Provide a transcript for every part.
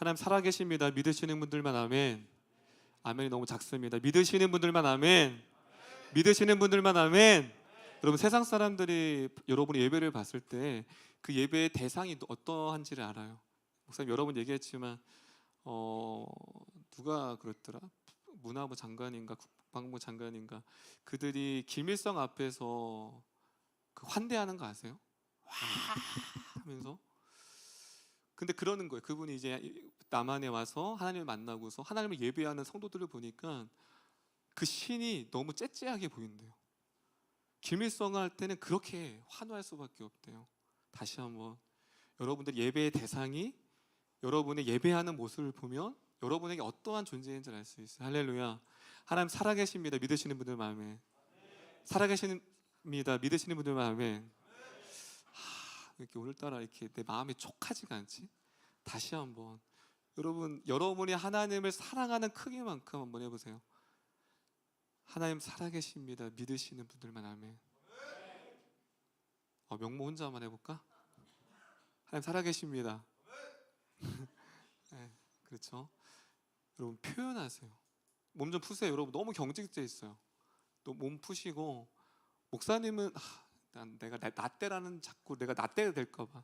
하나님 살아계십니다. 믿으시는 분들만 아멘. 아멘이 너무 작습니다. 믿으시는 분들만 아멘. 믿으시는 분들만 아멘. 여러분, 세상 사람들이 여러분의 예배를 봤을 때 그 예배의 대상이 어떠한지를 알아요. 목사님 여러 번 얘기했지만 누가 그랬더라? 문화부 장관인가 국방부 장관인가, 그들이 김일성 앞에서 그 환대하는 거 아세요? 와 하면서. 근데 그러는 거예요. 그분이 이제 남한에 와서 하나님을 만나고서 하나님을 예배하는 성도들을 보니까 그 신이 너무 째째하게 보인대요. 김일성 할 때는 그렇게 환호할 수밖에 없대요. 다시 한번 여러분들 예배의 대상이 여러분의 예배하는 모습을 보면 여러분에게 어떠한 존재인지 알 수 있어요. 할렐루야. 하나님 살아계십니다. 믿으시는 분들 마음에. 살아계십니다. 믿으시는 분들 마음에. 이렇게 오늘따라 이렇게 내 마음이 촉하지가 않지? 다시 한번 여러분이 하나님을 사랑하는 크기만큼 한번 해보세요. 하나님 살아계십니다. 믿으시는 분들만 아멘. 명모 혼자만 해볼까? 하나님 살아계십니다. 네, 그렇죠. 여러분 표현하세요. 몸 좀 푸세요. 여러분 너무 경직돼 있어요. 또 몸 푸시고, 목사님은 내가 나 때라는, 자꾸 내가 나 때가 될까봐.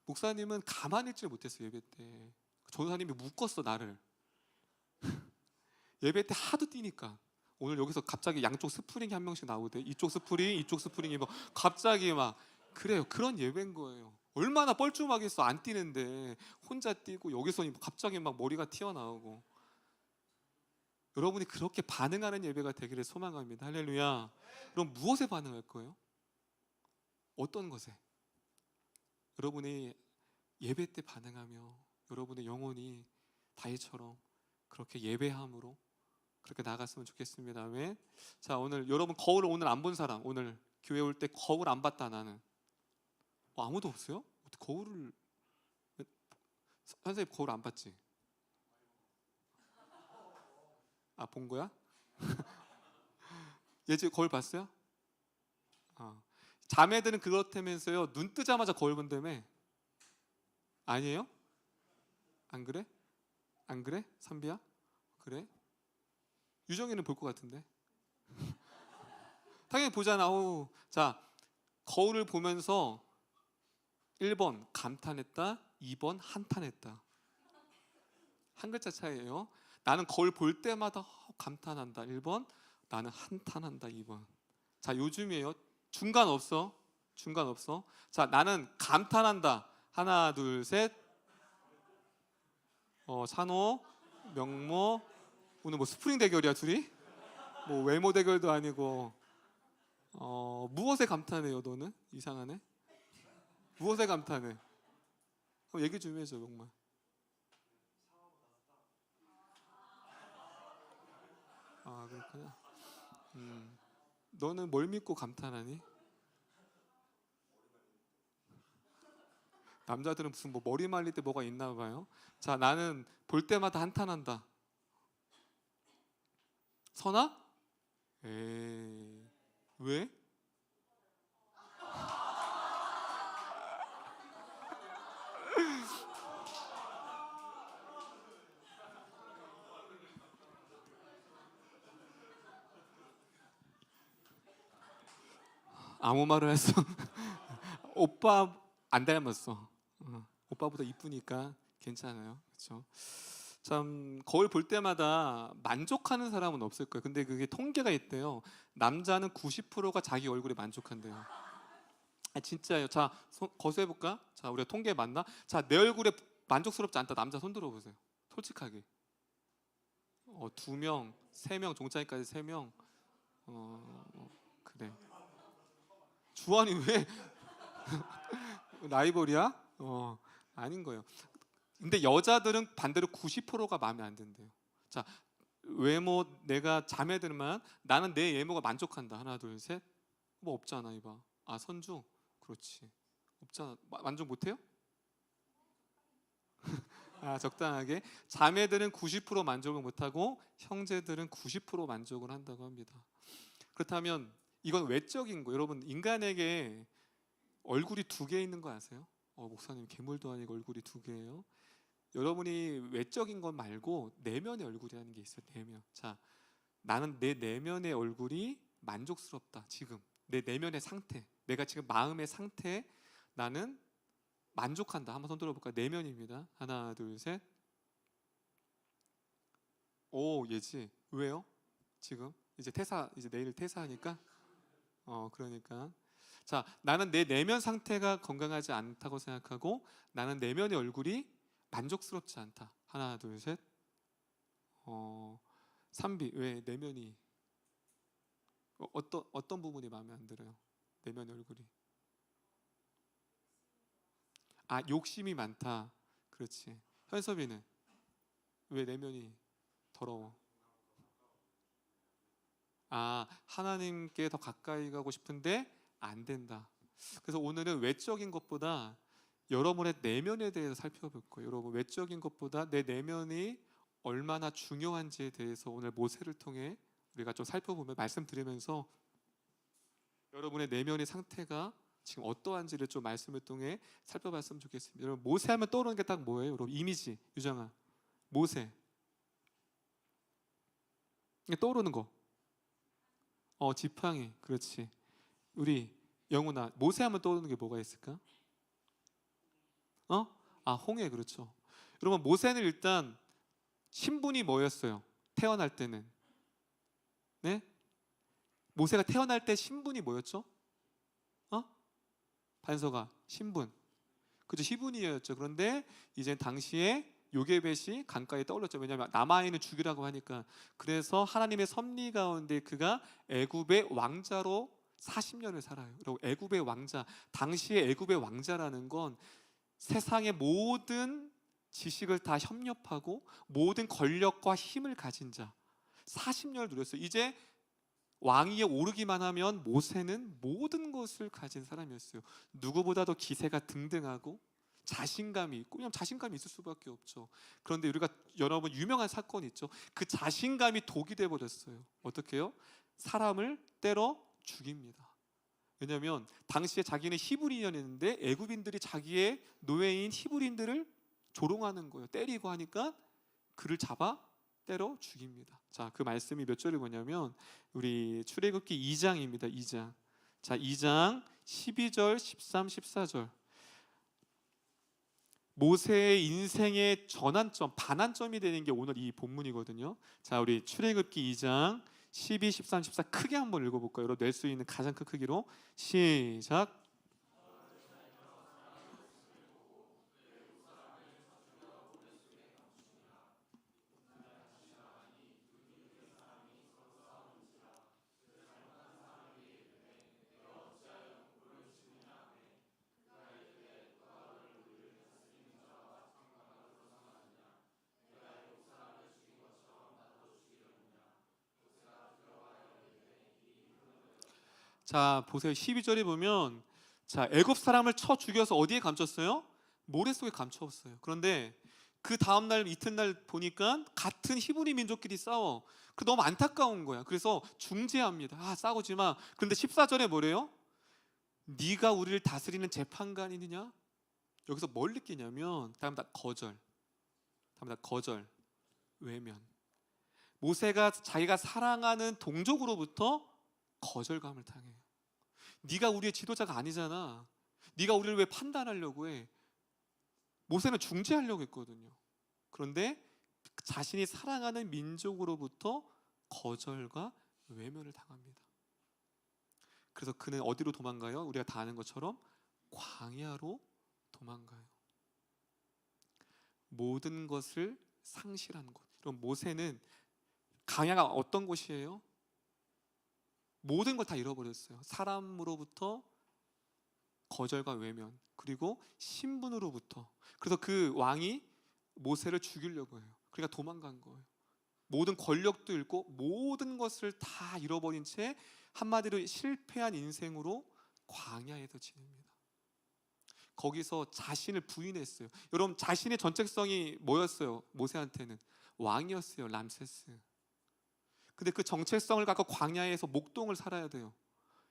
목사님은 가만히 있지 못했어요. 예배 때 전사님이 묶었어 나를. 예배 때 하도 뛰니까. 오늘 여기서 갑자기 양쪽 스프링이 한 명씩 나오대. 이쪽 스프링이 뭐 갑자기 막 그래요. 그런 예배인 거예요. 얼마나 뻘쭘하겠어. 안 뛰는데 혼자 뛰고 여기서 갑자기 막 머리가 튀어나오고. 여러분이 그렇게 반응하는 예배가 되기를 소망합니다. 할렐루야. 그럼 무엇에 반응할 거예요? 어떤 것에? 여러분이 예배 때 반응하며 여러분의 영혼이 다윗처럼 그렇게 예배함으로 그렇게 나갔으면 좋겠습니다. 아멘. 자, 오늘 여러분 거울을 오늘 안 본 사람, 오늘 교회 올 때 거울 안 봤다 나는. 아무도 없어요? 거울을, 선생님 거울 안 봤지? 본 거야? 예지 거울 봤어요? 자매들은 그렇다면서요. 눈 뜨자마자 거울 본다며. 아니에요? 안 그래? 안 그래? 선비야? 그래? 유정이는 볼 것 같은데. 당연히 보잖아. 자, 거울을 보면서 1번 감탄했다, 2번 한탄했다. 한 글자 차이예요. 나는 거울 볼 때마다 감탄한다 1번, 나는 한탄한다 2번. 자, 요즘이에요. 중간 없어. 자, 나는 감탄한다. 하나 둘 셋. 산호, 명모. 오늘 뭐 스프링 대결이야 둘이? 뭐 외모 대결도 아니고. 무엇에 감탄해요 너는? 이상하네. 무엇에 감탄해? 얘기 좀 해줘 정말. 그렇구나. 너는 뭘 믿고 감탄하니? 남자들은 무슨 뭐 머리 말릴 때 뭐가 있나 봐요. 자, 나는 볼 때마다 한탄한다. 선아? 에이, 왜? 아무 말을 했어. 오빠 안 닮았어. 오빠보다 이쁘니까 괜찮아요. 그렇죠? 참, 거울 볼 때마다 만족하는 사람은 없을 거예요. 근데 그게 통계가 있대요. 남자는 90%가 자기 얼굴에 만족한대요. 진짜예요. 자, 거수해볼까? 자, 우리가 통계 맞나? 자, 내 얼굴에 만족스럽지 않다. 남자 손 들어보세요. 솔직하게. 2명, 3명, 종차이까지 3명. 그래. 주환이 왜 라이벌이야? 아닌 거예요. 근데 여자들은 반대로 90%가 마음에 안 든대요. 자, 외모, 내가 자매들만 나는 내 외모가 만족한다. 하나 둘 셋. 뭐 없잖아 이봐. 선주. 그렇지. 없잖아. 만족 못해요? 적당하게. 자매들은 90% 만족을 못하고 형제들은 90% 만족을 한다고 합니다. 그렇다면 이건 외적인 거. 여러분, 인간에게 얼굴이 2개 있는 거 아세요? 목사님 괴물도 아니고 얼굴이 2개예요. 여러분이 외적인 것 말고 내면의 얼굴이라는 게 있어요. 내면. 자, 나는 내 내면의 얼굴이 만족스럽다. 지금 내 내면의 상태, 내가 지금 마음의 상태, 나는 만족한다. 한번 손 들어볼까요? 내면입니다. 하나, 둘, 셋. 오, 예지. 왜요? 지금 이제 퇴사, 이제 내일 퇴사하니까. 그러니까. 자, 나는 내 내면 상태가 건강하지 않다고 생각하고 나는 내면의 얼굴이 만족스럽지 않다. 하나, 둘, 셋. 삼비, 왜 내면이 어떤 부분이 마음에 안 들어요? 내면의 얼굴이. 아, 욕심이 많다. 그렇지. 현섭이는 왜 내면이 더러워? 아, 하나님께 더 가까이 가고 싶은데 안 된다. 그래서 오늘은 외적인 것보다 여러분의 내면에 대해서 살펴볼 거예요. 여러분, 외적인 것보다 내 내면이 얼마나 중요한지에 대해서 오늘 모세를 통해 우리가 좀 살펴보면, 말씀드리면서 여러분의 내면의 상태가 지금 어떠한지를 좀 말씀을 통해 살펴봤으면 좋겠습니다. 여러분, 모세하면 떠오르는 게 딱 뭐예요? 여러분, 이미지. 유정아, 모세 떠오르는 거. 지팡이. 그렇지. 우리 영훈아, 모세하면 떠오르는 게 뭐가 있을까? 홍해. 그렇죠. 여러분, 모세는 일단 신분이 뭐였어요? 태어날 때는. 네? 모세가 태어날 때 신분이 뭐였죠? 반서가 신분. 그죠? 시분이었죠. 그런데 이제 당시에 요게벳이 강가에 떠올랐죠. 왜냐하면 남아인을 죽이라고 하니까. 그래서 하나님의 섭리 가운데 그가 애굽의 왕자로 40년을 살아요. 그리고 애굽의 왕자, 당시에 애굽의 왕자라는 건 세상의 모든 지식을 다 협력하고 모든 권력과 힘을 가진 자. 40년을 누렸어요. 이제 왕위에 오르기만 하면 모세는 모든 것을 가진 사람이었어요. 누구보다도 기세가 등등하고 자신감이 있고, 왜냐하면 자신감이 있을 수밖에 없죠. 그런데 우리가 여러분 유명한 사건이 있죠. 그 자신감이 독이 돼 버렸어요. 어떻게요? 사람을 때려 죽입니다. 왜냐하면 당시에 자기는 히브리인이었는데 애굽인들이 자기의 노예인 히브리인들을 조롱하는 거예요. 때리고 하니까 그를 잡아 때려 죽입니다. 자, 그 말씀이 몇 절이 뭐냐면 우리 출애굽기 2장입니다. 2장. 자, 2장 12절, 13, 14절. 모세의 인생의 전환점, 반환점이 되는 게 오늘 이 본문이거든요. 자, 우리 출애굽기 2장 12, 13, 14 크게 한번 읽어볼까요? 여러분, 낼 수 있는 가장 큰 크기로 시작. 자, 보세요. 12절에 보면, 자, 애굽 사람을 쳐 죽여서 어디에 감췄어요? 모래 속에 감췄어요. 그런데 그 다음 날 이튿날 보니까 같은 히브리 민족끼리 싸워. 그 너무 안타까운 거야. 그래서 중재합니다. 싸우지 마. 그런데 14절에 뭐래요? 네가 우리를 다스리는 재판관이느냐? 여기서 뭘 느끼냐면 다음 다 거절. 다음 다 거절. 외면. 모세가 자기가 사랑하는 동족으로부터 거절감을 당해요. 네가 우리의 지도자가 아니잖아. 네가 우리를 왜 판단하려고 해? 모세는 중재하려고 했거든요. 그런데 자신이 사랑하는 민족으로부터 거절과 외면을 당합니다. 그래서 그는 어디로 도망가요? 우리가 다 아는 것처럼 광야로 도망가요. 모든 것을 상실한 곳. 그럼 모세는, 광야가 어떤 곳이에요? 모든 걸 다 잃어버렸어요. 사람으로부터 거절과 외면, 그리고 신분으로부터. 그래서 그 왕이 모세를 죽이려고 해요. 그러니까 도망간 거예요. 모든 권력도 잃고 모든 것을 다 잃어버린 채 한마디로 실패한 인생으로 광야에서 지냅니다. 거기서 자신을 부인했어요. 여러분, 자신의 정체성이 뭐였어요? 모세한테는 왕이었어요. 람세스. 근데 그 정체성을 갖고 광야에서 목동을 살아야 돼요.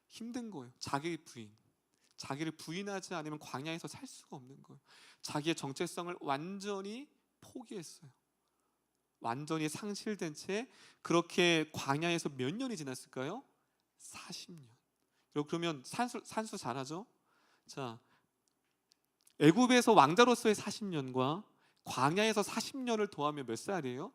힘든 거예요. 자기의 부인. 자기를 부인하지 않으면 광야에서 살 수가 없는 거예요. 자기의 정체성을 완전히 포기했어요. 완전히 상실된 채 그렇게 광야에서 몇 년이 지났을까요? 40년. 그러면 산수 잘하죠? 자, 애굽에서 왕자로서의 40년과 광야에서 40년을 더하면 몇 살이에요?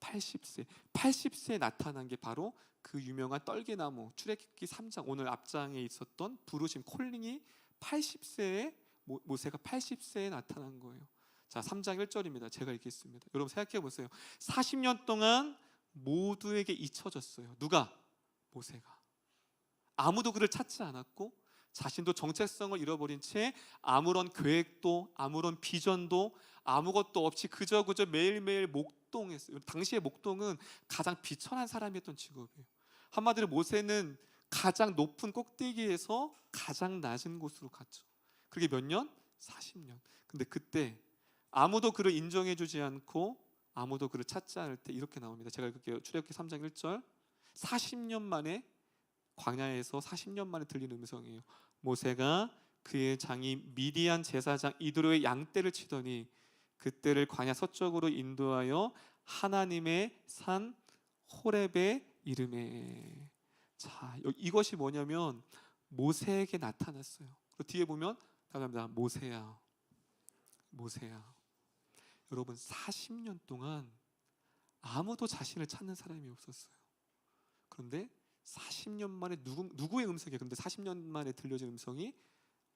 80세. 80세에 나타난 게 바로 그 유명한 떨기나무 출애굽기 3장 오늘 앞장에 있었던 부르심 콜링이 80세에 모세가 80세에 나타난 거예요. 자, 3장 1절입니다. 제가 읽겠습니다. 여러분 생각해 보세요. 40년 동안 모두에게 잊혀졌어요. 누가? 모세가. 아무도 그를 찾지 않았고 자신도 정체성을 잃어버린 채 아무런 계획도 아무런 비전도 아무것도 없이 그저 매일매일 목동했어요. 당시의 목동은 가장 비천한 사람이었던 직업이에요. 한마디로 모세는 가장 높은 꼭대기에서 가장 낮은 곳으로 갔죠. 그게 몇 년? 40년. 근데 그때 아무도 그를 인정해주지 않고 아무도 그를 찾지 않을 때 이렇게 나옵니다. 제가 읽을게요. 출애굽기 3장 1절. 40년 만에 광야에서 40년 만에 들린 음성이에요. 모세가 그의 장이 미디안 제사장 이드로의 양떼를 치더니 그떼를 광야 서쪽으로 인도하여 하나님의 산 호렙에 이르매. 자, 이것이 뭐냐면 모세에게 나타났어요. 그리고 뒤에 보면 나갑니다. 모세야, 모세야. 여러분 40년 동안 아무도 자신을 찾는 사람이 없었어요. 그런데 40년 만에 누구의 음성이에요? 근데 40년 만에 들려진 음성이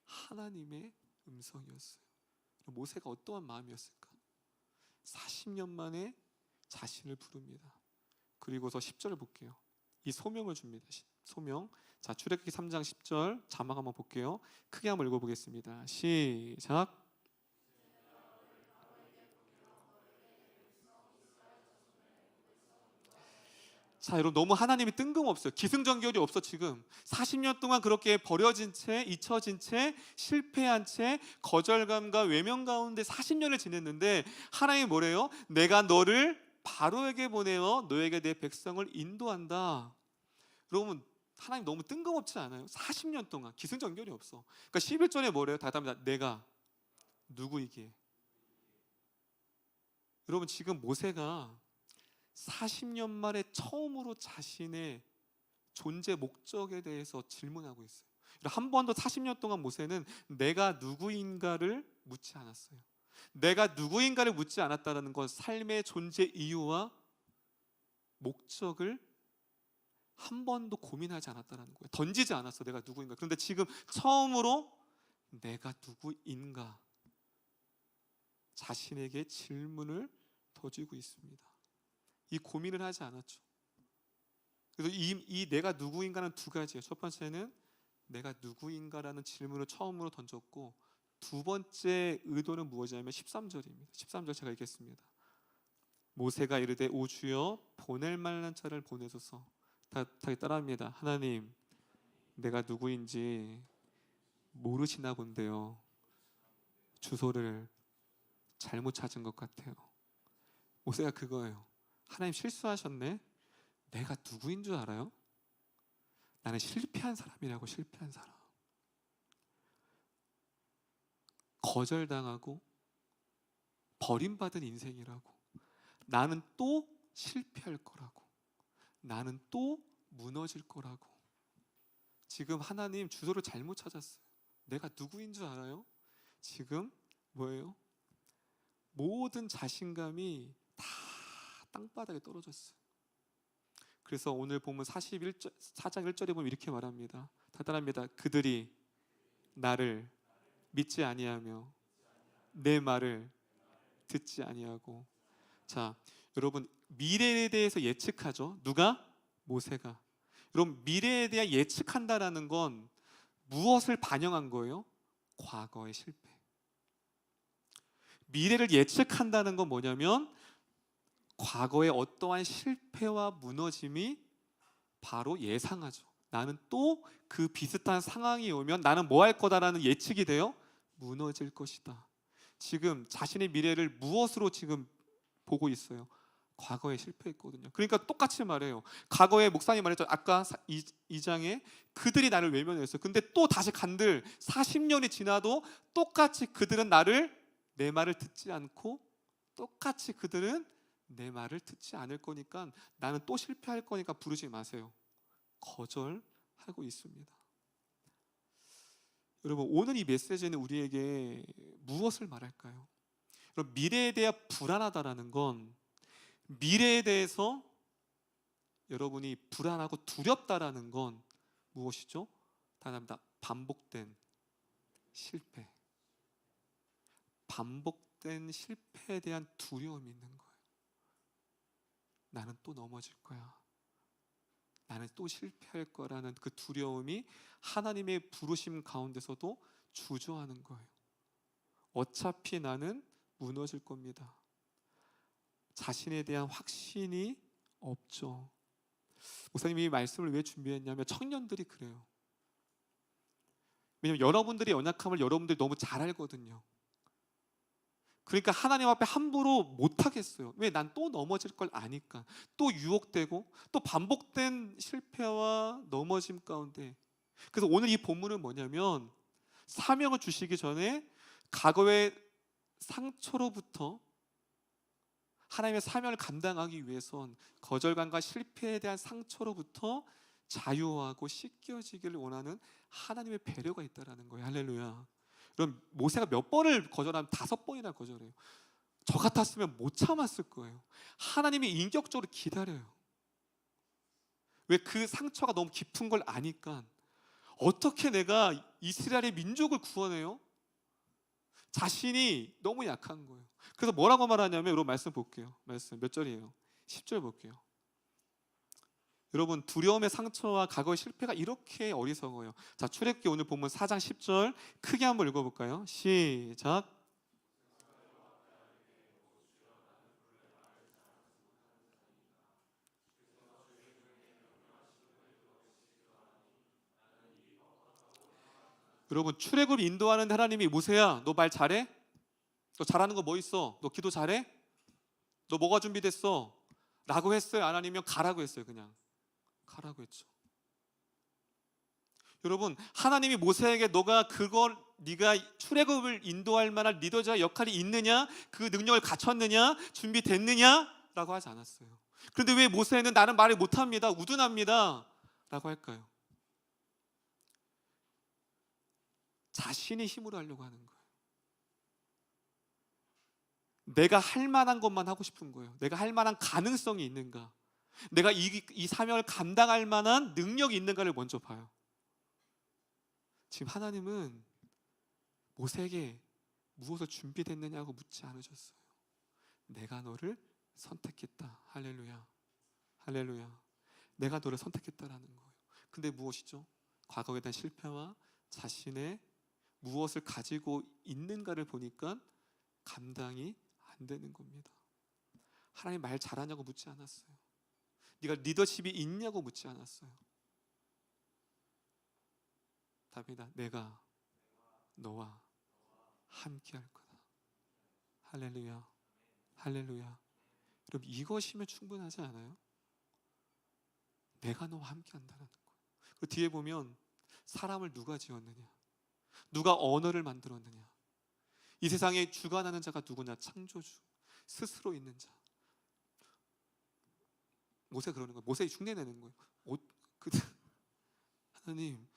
하나님의 음성이었어요. 모세가 어떠한 마음이었을까? 40년 만에 자신을 부릅니다. 그리고서 10절을 볼게요. 이 소명을 줍니다. 소명. 자, 출애굽기 3장 10절 자막 한번 볼게요. 크게 한번 읽어보겠습니다. 시작. 자, 여러분 너무 하나님이 뜬금없어요. 기승전결이 없어. 지금 40년 동안 그렇게 버려진 채, 잊혀진 채, 실패한 채, 거절감과 외면 가운데 40년을 지냈는데 하나님이 뭐래요? 내가 너를 바로에게 보내어 너에게 내 백성을 인도한다. 여러분 하나님 너무 뜬금없지 않아요? 40년 동안 기승전결이 없어. 그러니까 11절에 뭐래요? 답답합니다. 내가 누구이기에. 여러분 지금 모세가 40년 만에 처음으로 자신의 존재 목적에 대해서 질문하고 있어요. 한 번도 40년 동안 모세는 내가 누구인가를 묻지 않았어요. 내가 누구인가를 묻지 않았다는 건 삶의 존재 이유와 목적을 한 번도 고민하지 않았다는 거예요. 던지지 않았어. 내가 누구인가. 그런데 지금 처음으로 내가 누구인가 자신에게 질문을 던지고 있습니다. 이 고민을 하지 않았죠. 그래서 이 내가 누구인가는 두 가지예요. 첫 번째는 내가 누구인가라는 질문을 처음으로 던졌고 두 번째 의도는 무엇이냐면 13절입니다. 13절 제가 읽겠습니다. 모세가 이르되 오 주여 보낼 만한 자를 보내소서. 다 따라합니다. 하나님 내가 누구인지 모르시나 본데요. 주소를 잘못 찾은 것 같아요. 모세가 그거예요. 하나님 실수하셨네. 내가 누구인 줄 알아요? 나는 실패한 사람이라고. 실패한 사람. 거절당하고 버림받은 인생이라고. 나는 또 실패할 거라고. 나는 또 무너질 거라고. 지금 하나님 주소를 잘못 찾았어요. 내가 누구인 줄 알아요? 지금 뭐예요? 모든 자신감이 다 땅바닥에 떨어졌어요. 그래서 오늘 보면 41절, 4장 1절에 보면 이렇게 말합니다. 다단합니다. 그들이 나를 믿지 아니하며 내 말을 듣지 아니하고. 자, 여러분 미래에 대해서 예측하죠. 누가? 모세가. 여러분 미래에 대해 예측한다라는 건 무엇을 반영한 거예요? 과거의 실패. 미래를 예측한다는 건 뭐냐면 과거의 어떠한 실패와 무너짐이 바로 예상하죠. 나는 또 그 비슷한 상황이 오면 나는 뭐 할 거다라는 예측이 돼요? 무너질 것이다. 지금 자신의 미래를 무엇으로 지금 보고 있어요? 과거에 실패했거든요. 그러니까 똑같이 말해요. 과거에 목사님 말했죠. 아까 2장에 그들이 나를 외면했어요. 근데 또 다시 간들 40년이 지나도 똑같이 그들은 내 말을 듣지 않고 똑같이 그들은 내 말을 듣지 않을 거니까, 나는 또 실패할 거니까 부르지 마세요. 거절하고 있습니다. 여러분, 오늘 이 메시지는 우리에게 무엇을 말할까요? 여러분, 미래에 대해 불안하다라는 건, 미래에 대해서 여러분이 불안하고 두렵다라는 건 무엇이죠? 단합니다. 반복된 실패. 반복된 실패에 대한 두려움이 있는 거예요. 나는 또 넘어질 거야. 나는 또 실패할 거라는 그 두려움이 하나님의 부르심 가운데서도 주저하는 거예요. 어차피 나는 무너질 겁니다. 자신에 대한 확신이 없죠. 목사님이 이 말씀을 왜 준비했냐면, 청년들이 그래요. 왜냐하면 여러분들의 연약함을 여러분들이 너무 잘 알거든요. 그러니까 하나님 앞에 함부로 못하겠어요. 왜? 난 또 넘어질 걸 아니까. 또 유혹되고 또 반복된 실패와 넘어짐 가운데. 그래서 오늘 이 본문은 뭐냐면, 사명을 주시기 전에 과거의 상처로부터 하나님의 사명을 감당하기 위해선 거절감과 실패에 대한 상처로부터 자유하고 씻겨지기를 원하는 하나님의 배려가 있다는 거예요. 할렐루야. 그럼 모세가 몇 번을 거절하면 5번이나 거절해요. 저 같았으면 못 참았을 거예요. 하나님이 인격적으로 기다려요. 왜? 그 상처가 너무 깊은 걸 아니까. 어떻게 내가 이스라엘의 민족을 구원해요? 자신이 너무 약한 거예요. 그래서 뭐라고 말하냐면, 여러분 말씀 볼게요. 말씀 몇 절이에요? 10절 볼게요. 여러분, 두려움의 상처와 과거의 실패가 이렇게 어리석어요. 자, 출애굽기 오늘 본문 4장 10절 크게 한번 읽어볼까요? 시작. 여러분, 출애굽 인도하는 하나님이, 모세야 너 말 잘해? 너 잘하는 거 뭐 있어? 너 기도 잘해? 너 뭐가 준비됐어? 라고 했어요? 안 아니면 가라고 했어요? 그냥 가라고 했죠. 여러분, 하나님이 모세에게 너가 그걸, 네가 출애굽을 인도할 만한 리더자 역할이 있느냐, 그 능력을 갖췄느냐, 준비됐느냐 라고 하지 않았어요. 그런데 왜 모세는 나는 말을 못합니다, 우둔합니다 라고 할까요? 자신의 힘으로 하려고 하는 거예요. 내가 할 만한 것만 하고 싶은 거예요. 내가 할 만한 가능성이 있는가, 내가 이 사명을 감당할 만한 능력이 있는가를 먼저 봐요. 지금 하나님은 모세에게 무엇을 준비됐느냐고 묻지 않으셨어요. 내가 너를 선택했다. 할렐루야. 할렐루야. 내가 너를 선택했다라는 거예요. 근데 무엇이죠? 과거에 대한 실패와 자신의 무엇을 가지고 있는가를 보니까 감당이 안 되는 겁니다. 하나님 말 잘하냐고 묻지 않았어요. 네가 리더십이 있냐고 묻지 않았어요. 답이다. 내가 너와 함께 할 거다. 할렐루야. 할렐루야. 여러분, 이것이면 충분하지 않아요? 내가 너와 함께 한다는 거예요. 그 뒤에 보면 사람을 누가 지었느냐, 누가 언어를 만들었느냐, 이 세상에 주관하는 자가 누구냐, 창조주, 스스로 있는 자. 모세가 그러는 거예요. 모세가 흉내내는 거예요. 그, 하나님,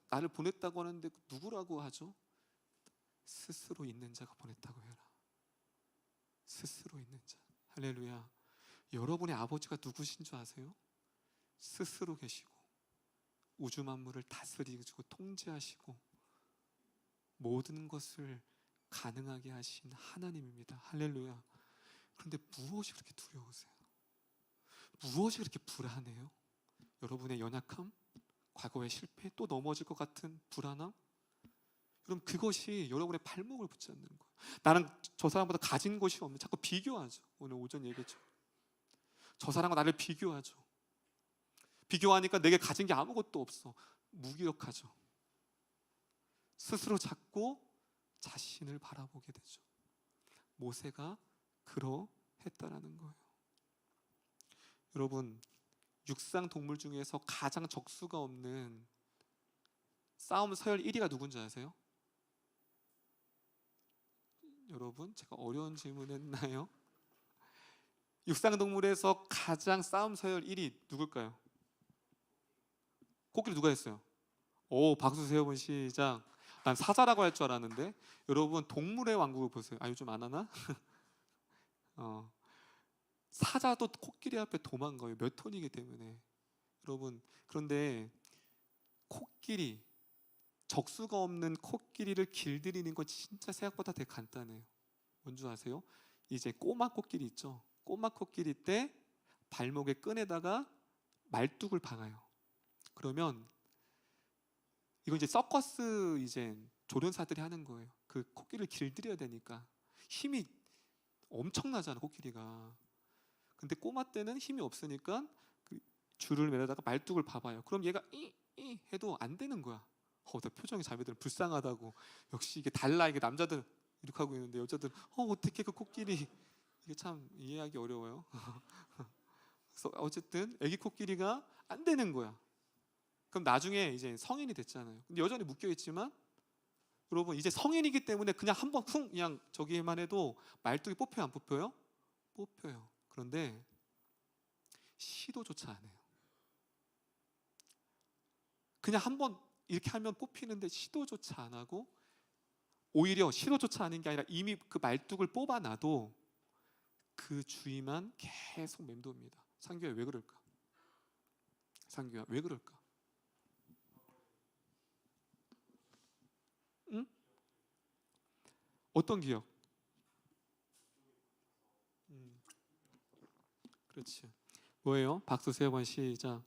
나를 보냈다고 하는데 누구라고 하죠? 스스로 있는 자가 보냈다고 해라. 스스로 있는 자. 할렐루야. 여러분의 아버지가 누구신 줄 아세요? 스스로 계시고 우주 만물을 다스리고 통제하시고 모든 것을 가능하게 하신 하나님입니다. 할렐루야. 그런데 무엇이 그렇게 두려우세요? 무엇이 그렇게 불안해요? 여러분의 연약함? 과거의 실패? 또 넘어질 것 같은 불안함? 그럼 그것이 여러분의 발목을 붙잡는 거예요. 나는 저 사람보다 가진 것이 없는, 자꾸 비교하죠. 오늘 오전 얘기했죠. 저 사람과 나를 비교하죠. 비교하니까 내게 가진 게 아무것도 없어. 무기력하죠. 스스로 찾고 자신을 바라보게 되죠. 모세가 그러했다라는 거예요. 여러분, 육상 동물 중에서 가장 적수가 없는 싸움 서열 1위가 누군지 아세요? 여러분, 제가 어려운 질문 했나요? 육상동물에서 가장 싸움 서열 1위 누굴까요? 코끼리 누가 했어요? 오, 박수 세워본 시작. 난 사자라고 할 줄 알았는데. 여러분, 동물의 왕국을 보세요. 아, 요즘 안 하나? 사자도 코끼리 앞에 도망가요. 몇 톤이기 때문에. 여러분, 그런데 코끼리, 적수가 없는 코끼리를 길들이는 건 진짜 생각보다 되게 간단해요. 뭔지 아세요? 이제 꼬마 코끼리 있죠? 꼬마 코끼리 때 발목에 끈에다가 말뚝을 박아요. 그러면 이거 이제 서커스 이제 조련사들이 하는 거예요. 그 코끼리를 길들여야 되니까 힘이 엄청나잖아, 코끼리가. 근데 꼬마 때는 힘이 없으니까 그 줄을 매다가 말뚝을 봐봐요. 그럼 얘가 이 해도 안 되는 거야. 나 표정이 자매들은 불쌍하다고. 역시 이게 달라. 이게 남자들 이렇게 하고 있는데 여자들 어떻게 그 코끼리, 이게 참 이해하기 어려워요. 그래서 어쨌든 애기 코끼리가 안 되는 거야. 그럼 나중에 이제 성인이 됐잖아요. 근데 여전히 묶여 있지만 여러분, 이제 성인이기 때문에 그냥 한번 그냥 저기만 해도 말뚝이 뽑혀요, 안 뽑혀요? 뽑혀요. 그런데 시도조차 안 해요. 그냥 한번 이렇게 하면 뽑히는데 시도조차 안 하고, 오히려 시도조차 하는 게 아니라 이미 그 말뚝을 뽑아놔도 그 주위만 계속 맴돕니다. 상규야, 왜 그럴까? 상규야, 왜 그럴까? 응? 어떤 기억? 그렇지. 뭐예요? 박수 세 번 시작.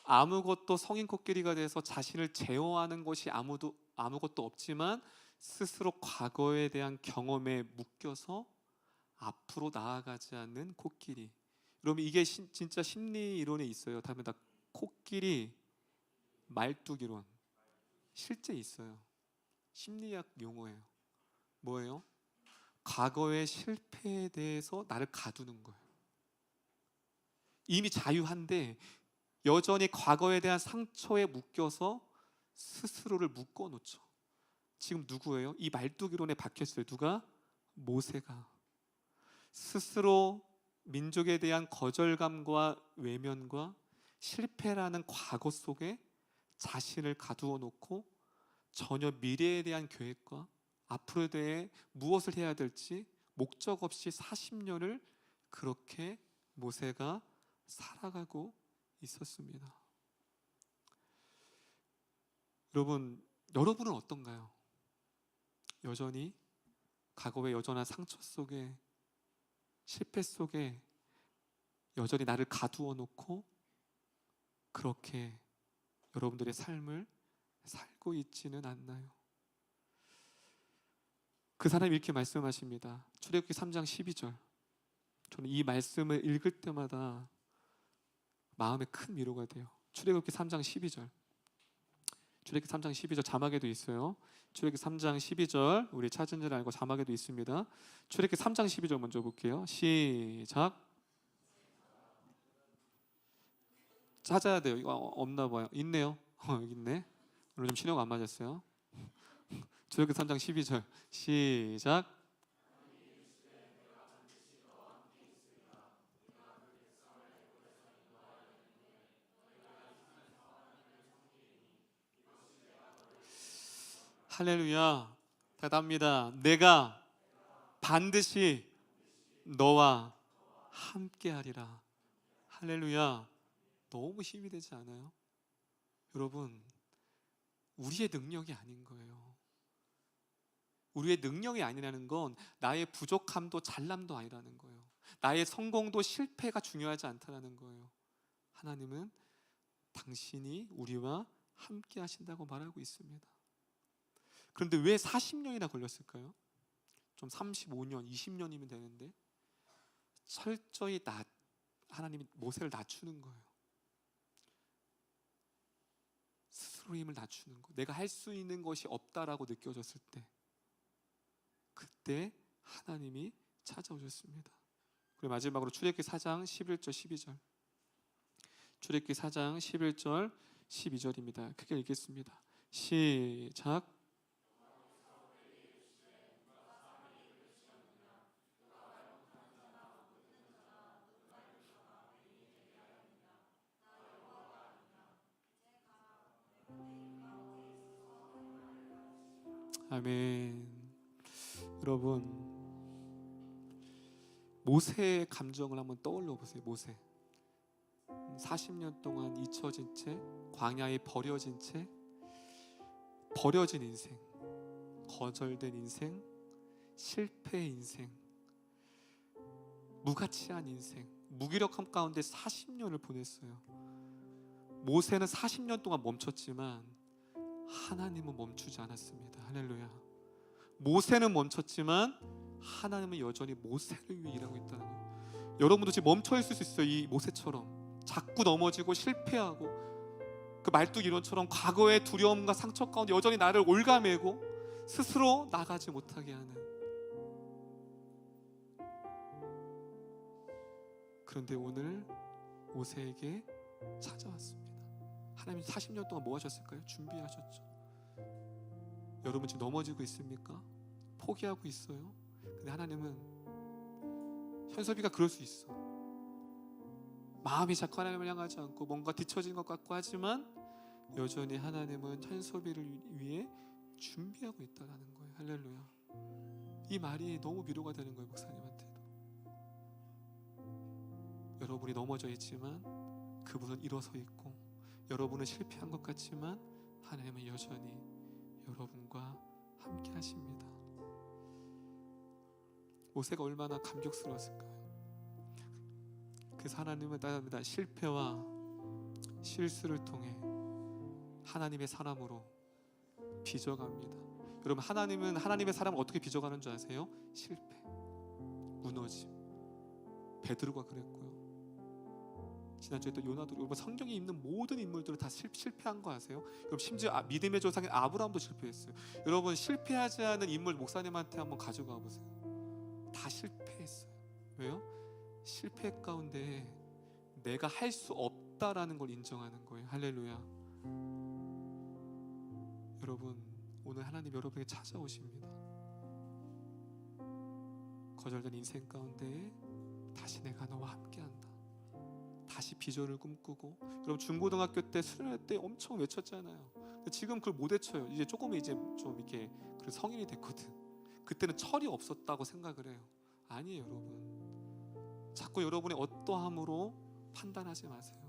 아무것도 성인 코끼리가 돼서 자신을 제어하는 것이 아무것도 없지만 스스로 과거에 대한 경험에 묶여서 앞으로 나아가지 않는 코끼리. 여러분, 이게 진짜 심리 이론에 있어요. 다음에 다 코끼리 말뚝 이론 실제 있어요. 심리학 용어예요. 뭐예요? 과거의 실패에 대해서 나를 가두는 거예요. 이미 자유한데 여전히 과거에 대한 상처에 묶여서 스스로를 묶어놓죠. 지금 누구예요? 이 말뚝 이론에 박혔어요. 누가? 모세가. 스스로 민족에 대한 거절감과 외면과 실패라는 과거 속에 자신을 가두어 놓고 전혀 미래에 대한 계획과 앞으로에 대해 무엇을 해야 될지 목적 없이 40년을 그렇게 모세가 살아가고 있었습니다. 여러분은 어떤가요? 여전히 과거의 여전한 상처 속에, 실패 속에 여전히 나를 가두어 놓고 그렇게 여러분들의 삶을 살고 있지는 않나요? 그 사람이 이렇게 말씀하십니다. 출애굽기 3장 12절. 저는 이 말씀을 읽을 때마다 마음에 큰 위로가 돼요. 출애굽기 3장 12절. 출애굽기 3장 12절 자막에도 있어요. 출애굽기 3장 12절, 우리 찾은 줄 알고 자막에도 있습니다. 출애굽기 3장 12절 먼저 볼게요. 시작. 찾아야 돼요. 이거 없나 봐요. 있네요. 여기 있네. 오늘 좀 신호가 안 맞았어요. 출애굽기 3장 12절 시작. 할렐루야. 대답합니다. 내가 반드시 너와 함께하리라. 할렐루야. 너무 힘이 되지 않아요? 여러분, 우리의 능력이 아닌 거예요. 우리의 능력이 아니라는 건 나의 부족함도 잘남도 아니라는 거예요. 나의 성공도 실패가 중요하지 않다는 거예요. 하나님은 당신이 우리와 함께 하신다고 말하고 있습니다. 그런데 왜 40년이나 걸렸을까요? 좀 35년, 20년이면 되는데 철저히 하나님이 모세를 낮추는 거예요. 스스로 힘을 낮추는 거. 내가 할 수 있는 것이 없다라고 느껴졌을 때, 그때 하나님이 찾아오셨습니다. 그리고 마지막으로 출애굽기 4장 11절 12절. 출애굽기 4장 11절 12절입니다. 크게 읽겠습니다. 시작. 아멘. 여러분, 모세의 감정을 한번 떠올려 보세요. 모세 40년 동안 잊혀진 채, 광야에 버려진 채, 버려진 인생, 거절된 인생, 실패의 인생, 무가치한 인생, 무기력함 가운데 40년을 보냈어요. 모세는 40년 동안 멈췄지만 하나님은 멈추지 않았습니다. 할렐루야. 모세는 멈췄지만 하나님은 여전히 모세를 위해 일하고 있다는 거예요. 여러분도 지금 멈춰 있을 수 있어요. 이 모세처럼 자꾸 넘어지고 실패하고, 그 말뚝 이론처럼 과거의 두려움과 상처 가운데 여전히 나를 올가매고 스스로 나가지 못하게 하는. 그런데 오늘 모세에게 찾아왔습니다. 하나님 40년 동안 뭐 하셨을까요? 준비하셨죠. 여러분 지금 넘어지고 있습니까? 포기하고 있어요? 근데 하나님은, 현섭이가 그럴 수 있어. 마음이 자꾸 하나님을 향하지 않고 뭔가 뒤처진 것 같고 하지만 여전히 하나님은 현섭이를 위해 준비하고 있다는 거예요. 할렐루야. 이 말이 너무 위로가 되는 거예요. 목사님한테도. 여러분이 넘어져 있지만 그분은 일어서 있고, 여러분은 실패한 것 같지만 하나님은 여전히 여러분과 함께 하십니다. 모세가 얼마나 감격스러웠을까요? 그래서 하나님은 나 실패와 실수를 통해 하나님의 사람으로 빚어갑니다. 여러분, 하나님은 하나님의 사람을 어떻게 빚어가는 줄 아세요? 실패, 무너짐. 베드로가 그랬고요. 지난주에 또 요나도, 여러분 성경에 있는 모든 인물들은 다 실패한 거 아세요? 여러분 심지어 믿음의 조상인 아브라함도 실패했어요. 여러분 실패하지 않은 인물 목사님한테 한번 가져가 보세요. 다 실패했어요. 왜요? 실패 가운데 내가 할 수 없다라는 걸 인정하는 거예요. 할렐루야. 여러분, 오늘 하나님 여러분에게 찾아오십니다. 거절된 인생 가운데 다시 내가 너와 함께한다. 다시 비전을 꿈꾸고. 여러분 중고등학교 때 수련회 때 엄청 외쳤잖아요. 근데 지금 그걸 못 외쳐요. 이제 조금 좀 이렇게 성인이 됐거든. 그때는 철이 없었다고 생각을 해요. 아니에요. 여러분, 자꾸 여러분의 어떠함으로 판단하지 마세요.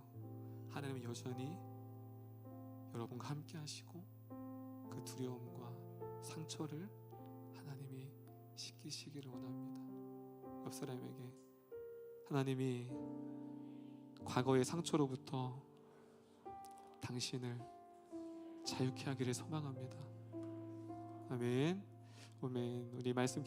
하나님은 여전히 여러분과 함께 하시고 그 두려움과 상처를 하나님이 씻기시기를 원합니다. 옆 사람에게, 하나님이 과거의 상처로부터 당신을 자유케 하기를 소망합니다. 아멘. 아멘. 우리 말씀